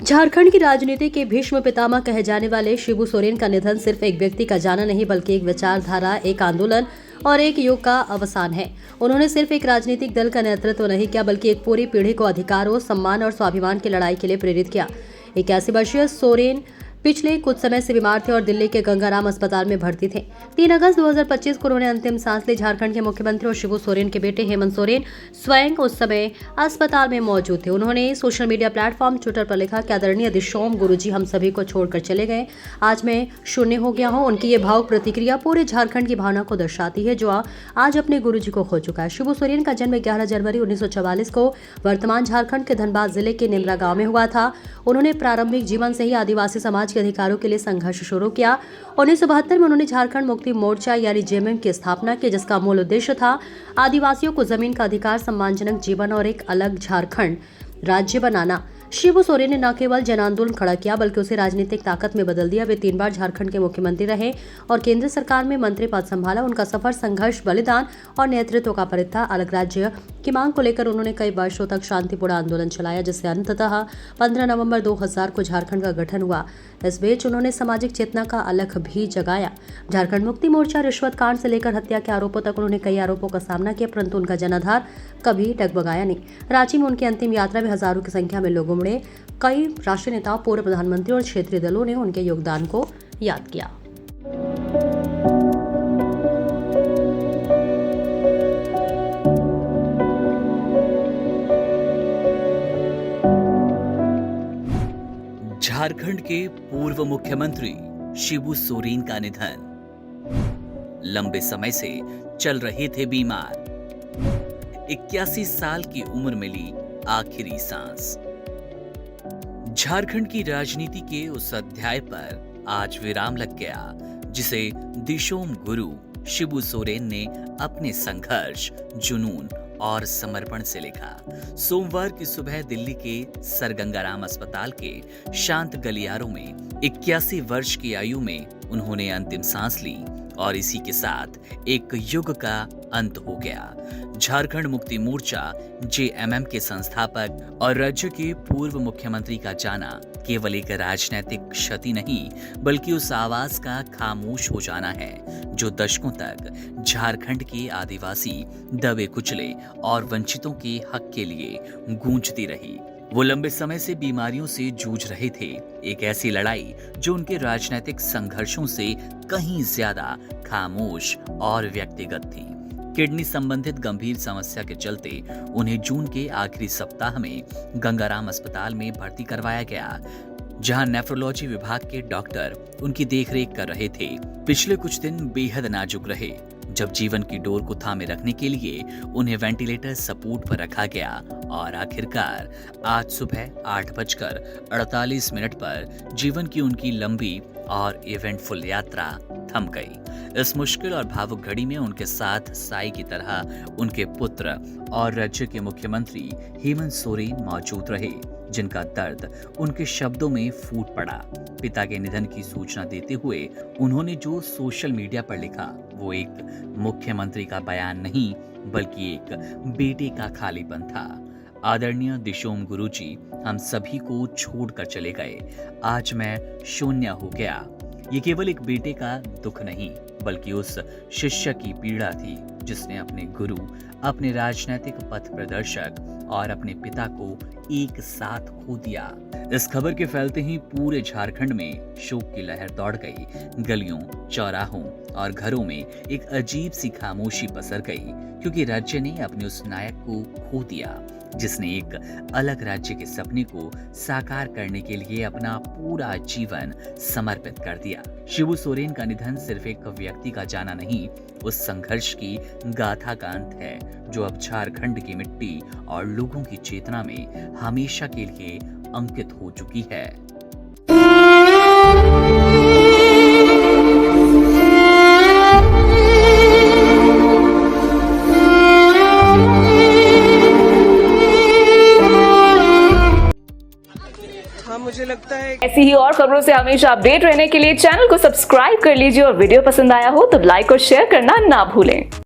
झारखंड की राजनीति के भीष्म पितामह कहे जाने वाले शिबू सोरेन का निधन सिर्फ एक व्यक्ति का जाना नहीं बल्कि एक विचारधारा, एक आंदोलन और एक युग का अवसान है। उन्होंने सिर्फ एक राजनीतिक दल का नेतृत्व नहीं किया बल्कि एक पूरी पीढ़ी को अधिकारों, सम्मान और स्वाभिमान की लड़ाई के लिए प्रेरित किया। 81 वर्षीय सोरेन पिछले कुछ समय से बीमार थे और दिल्ली के गंगाराम अस्पताल में भर्ती थे। 3 अगस्त 2025 को उन्होंने अंतिम सांस ली। झारखंड के मुख्यमंत्री और शिबू सोरेन के बेटे हेमंत सोरेन स्वयं उस समय अस्पताल में मौजूद थे। उन्होंने सोशल मीडिया प्लेटफॉर्म ट्विटर पर लिखा कि आदरणीय दिशोम गुरुजी हम सभी को छोड़कर चले गए। आज मैं शून्य हो गया हूँ। उनकी ये भावुक प्रतिक्रिया पूरे झारखंड की भावना को दर्शाती है जो आज अपने गुरुजी को खो चुका है। शिबू सोरेन का जन्म 11 जनवरी 1944 को वर्तमान झारखंड के धनबाद जिले के निमरा गांव में हुआ था। उन्होंने प्रारंभिक जीवन से ही आदिवासी समाज के अधिकारों के लिए संघर्ष शुरू किया। 1972 में उन्होंने झारखंड मुक्ति मोर्चा यानी जेएमएम की स्थापना की, जिसका मूल उद्देश्य था आदिवासियों को जमीन का अधिकार, सम्मानजनक जीवन और एक अलग झारखंड राज्य बनाना। शिबू सोरेन ने न केवल जन आंदोलन खड़ा किया बल्कि उसे राजनीतिक ताकत में बदल दिया। वे 3 बार झारखंड के मुख्यमंत्री रहे और केंद्र सरकार में मंत्री पद संभाला। उनका सफर संघर्ष, बलिदान और नेतृत्व का परित था। अलग राज्य की मांग को लेकर उन्होंने कई वर्षों तक शांतिपूर्ण आंदोलन चलाया, जिससे अंततः 15 नवंबर 2000 को झारखंड का गठन हुआ। इस बीच उन्होंने सामाजिक चेतना का अलख भी जगाया। झारखंड मुक्ति मोर्चा, रिश्वत कांड से लेकर हत्या के आरोपों तक उन्होंने कई आरोपों का सामना किया, परंतु उनका जनाधार कभी डगमगाया नहीं। रांची में उनकी अंतिम यात्रा में हजारों की संख्या में लोग उमड़े। कई राष्ट्रीय नेताओं, पूर्व प्रधानमंत्री और क्षेत्रीय दलों ने उनके योगदान को याद किया। झारखंड के पूर्व मुख्यमंत्री शिबू सोरेन का निधन। लंबे समय से चल रहे थे बीमार। 81 साल की उम्र में ली आखिरी सांस। झारखंड की राजनीति के उस अध्याय पर आज विराम लग गया जिसे दिशोम गुरु शिबू सोरेन ने अपने संघर्ष, जुनून और समर्पण से लिखा। सोमवार की सुबह दिल्ली के सर गंगाराम अस्पताल के शांत गलियारों में 81 वर्ष की आयु में उन्होंने अंतिम सांस ली और इसी के साथ एक युग का अंत हो गया। झारखंड मुक्ति मोर्चा जेएमएम के संस्थापक और राज्य के पूर्व मुख्यमंत्री का जाना केवल एक राजनीतिक क्षति नहीं बल्कि उस आवाज का खामोश हो जाना है जो दशकों तक झारखंड के आदिवासी, दबे कुचले और वंचितों के हक के लिए गूंजती रही। वो लंबे समय से बीमारियों से जूझ रहे थे, एक ऐसी लड़ाई जो उनके राजनीतिक संघर्षों से कहीं ज्यादा खामोश और व्यक्तिगत थी। किडनी संबंधित गंभीर समस्या के चलते उन्हें जून के आखिरी सप्ताह में गंगाराम अस्पताल में भर्ती करवाया गया, जहां नेफ्रोलॉजी विभाग के डॉक्टर उनकी देखरेख कर रहे थे। पिछले कुछ दिन बेहद नाजुक रहे, जब जीवन की डोर को थामे रखने के लिए उन्हें वेंटिलेटर सपोर्ट पर रखा गया और आखिरकार आज सुबह 8:48 पर जीवन की उनकी लंबी और इवेंटफुल यात्रा थम गई। इस मुश्किल और भावुक घड़ी में उनके साथ साई की तरह उनके पुत्र और राज्य के मुख्यमंत्री हेमंत सोरेन मौजूद रहे, जिनका दर्द उनके शब्दों में फूट पड़ा। पिता के निधन की सूचना देते हुए उन्होंने जो सोशल मीडिया पर लिखा वो एक मुख्यमंत्री का बयान नहीं बल्कि एक बेटे का खालीपन था। आदरणीय दिशोम गुरुजी हम सभी को छोड़कर चले गए। आज मैं शून्य हो गया। ये केवल एक बेटे का दुख नहीं बल्कि उस शिष्य की पीड़ा थी जिसने अपने गुरु, अपने राजनीतिक पथ प्रदर्शक और अपने पिता को एक साथ खो दिया। इस खबर के फैलते ही पूरे झारखंड में शोक की लहर दौड़ गई। गलियों, चौराहों और घरों में एक अजीब सी खामोशी पसर गई क्योंकि राज्य ने अपने उस नायक को खो दिया जिसने एक अलग राज्य के सपने को साकार करने के लिए अपना पूरा जीवन समर्पित कर दिया। शिबू सोरेन का निधन सिर्फ एक व्यक्ति का जाना नहीं, उस संघर्ष की गाथा का अंत है जो अब झारखंड की मिट्टी और लोगों की चेतना में हमेशा के लिए अंकित हो चुकी है। मुझे लगता है ऐसी ही और खबरों से हमेशा अपडेट रहने के लिए चैनल को सब्सक्राइब कर लीजिए और वीडियो पसंद आया हो तो लाइक और शेयर करना ना भूलें।